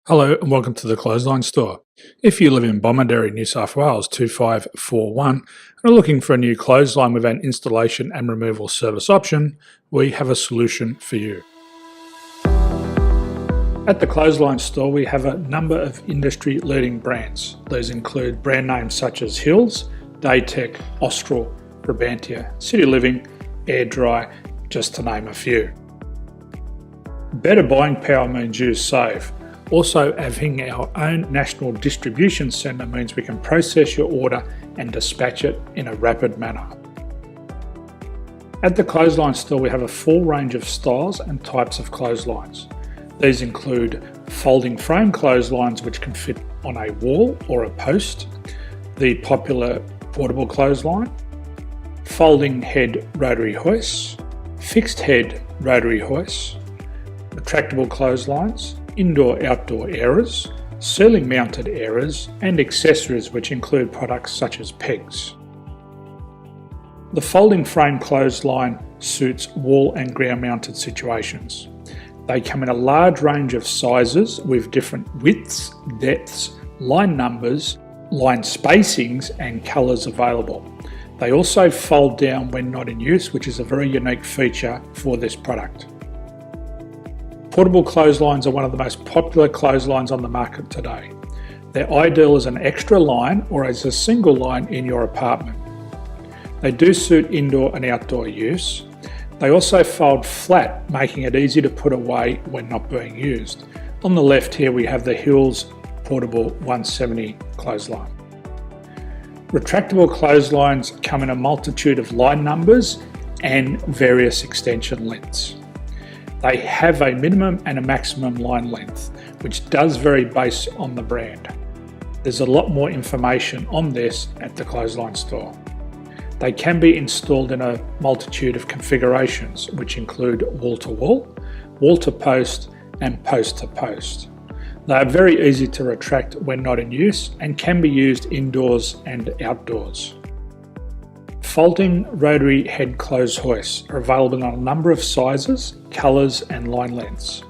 Hello and welcome to the Clothesline Store. If you live in Bomaderry, New South Wales 2541 and are looking for a new clothesline with an installation and removal service option, we have a solution for you. At the Clothesline Store we have a number of industry leading brands. These include brand names such as Hills, Daytech, Austral, Brabantia, City Living, Air Dry, just to name a few. Better buying power means you save. Also, having our own national distribution centre means we can process your order and dispatch it in a rapid manner. At the Clothesline Store we have a full range of styles and types of clotheslines. These include folding frame clotheslines which can fit on a wall or a post, the popular portable clothesline, folding head rotary hoists, fixed head rotary hoists, retractable clotheslines, indoor-outdoor areas, ceiling mounted areas and accessories which include products such as pegs. The folding frame clothesline suits wall and ground mounted situations. They come in a large range of sizes with different widths, depths, line numbers, line spacings and colours available. They also fold down when not in use, which is a very unique feature for this product. Portable clotheslines are one of the most popular clotheslines on the market today. They're ideal as an extra line or as a single line in your apartment. They do suit indoor and outdoor use. They also fold flat, making it easy to put away when not being used. On the left here we have the Hills Portable 170 clothesline. Retractable clotheslines come in a multitude of line numbers and various extension lengths. They have a minimum and a maximum line length, which does vary based on the brand. There's a lot more information on this at the Clothesline Store. They can be installed in a multitude of configurations, which include wall-to-wall, wall-to-post and post-to-post. They are very easy to retract when not in use and can be used indoors and outdoors. Folding rotary head clothes hoists are available in a number of sizes, colours and line lengths.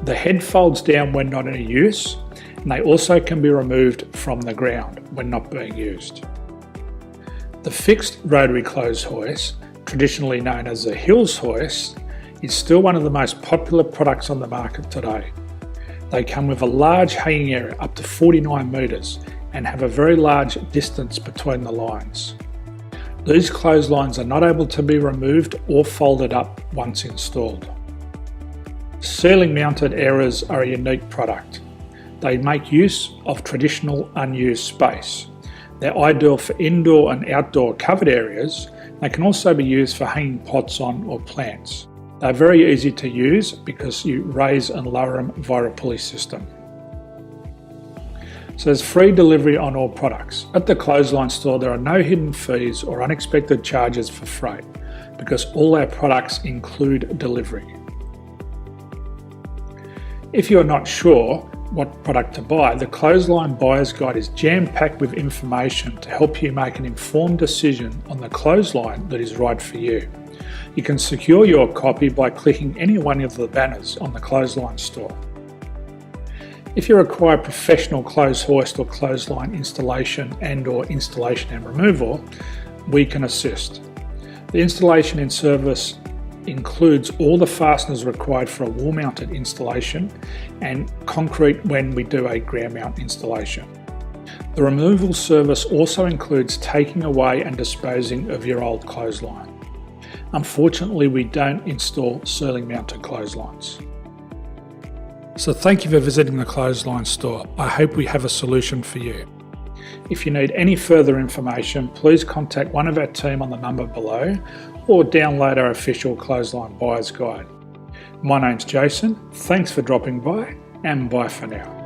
The head folds down when not in use and they also can be removed from the ground when not being used. The fixed rotary clothes hoist, traditionally known as the Hills hoist, is still one of the most popular products on the market today. They come with a large hanging area up to 49 metres and have a very large distance between the lines. These clotheslines are not able to be removed or folded up once installed. Ceiling mounted areas are a unique product. They make use of traditional unused space. They're ideal for indoor and outdoor covered areas. They can also be used for hanging pots on or plants. They're very easy to use because you raise and lower them via a pulley system. So there's free delivery on all products. At the Clothesline Store there are no hidden fees or unexpected charges for freight because all our products include delivery. If you're not sure what product to buy, the Clothesline Buyer's Guide is jam-packed with information to help you make an informed decision on the clothesline that is right for you. You can secure your copy by clicking any one of the banners on the Clothesline Store. If you require professional clothes hoist or clothesline installation and removal, we can assist. The installation and service includes all the fasteners required for a wall mounted installation and concrete when we do a ground mount installation. The removal service also includes taking away and disposing of your old clothesline. Unfortunately, we don't install ceiling mounted clotheslines. So thank you for visiting the Clothesline Store. I hope we have a solution for you. If you need any further information, please contact one of our team on the number below or download our official Clothesline Buyer's Guide. My name's Jason, thanks for dropping by and bye for now.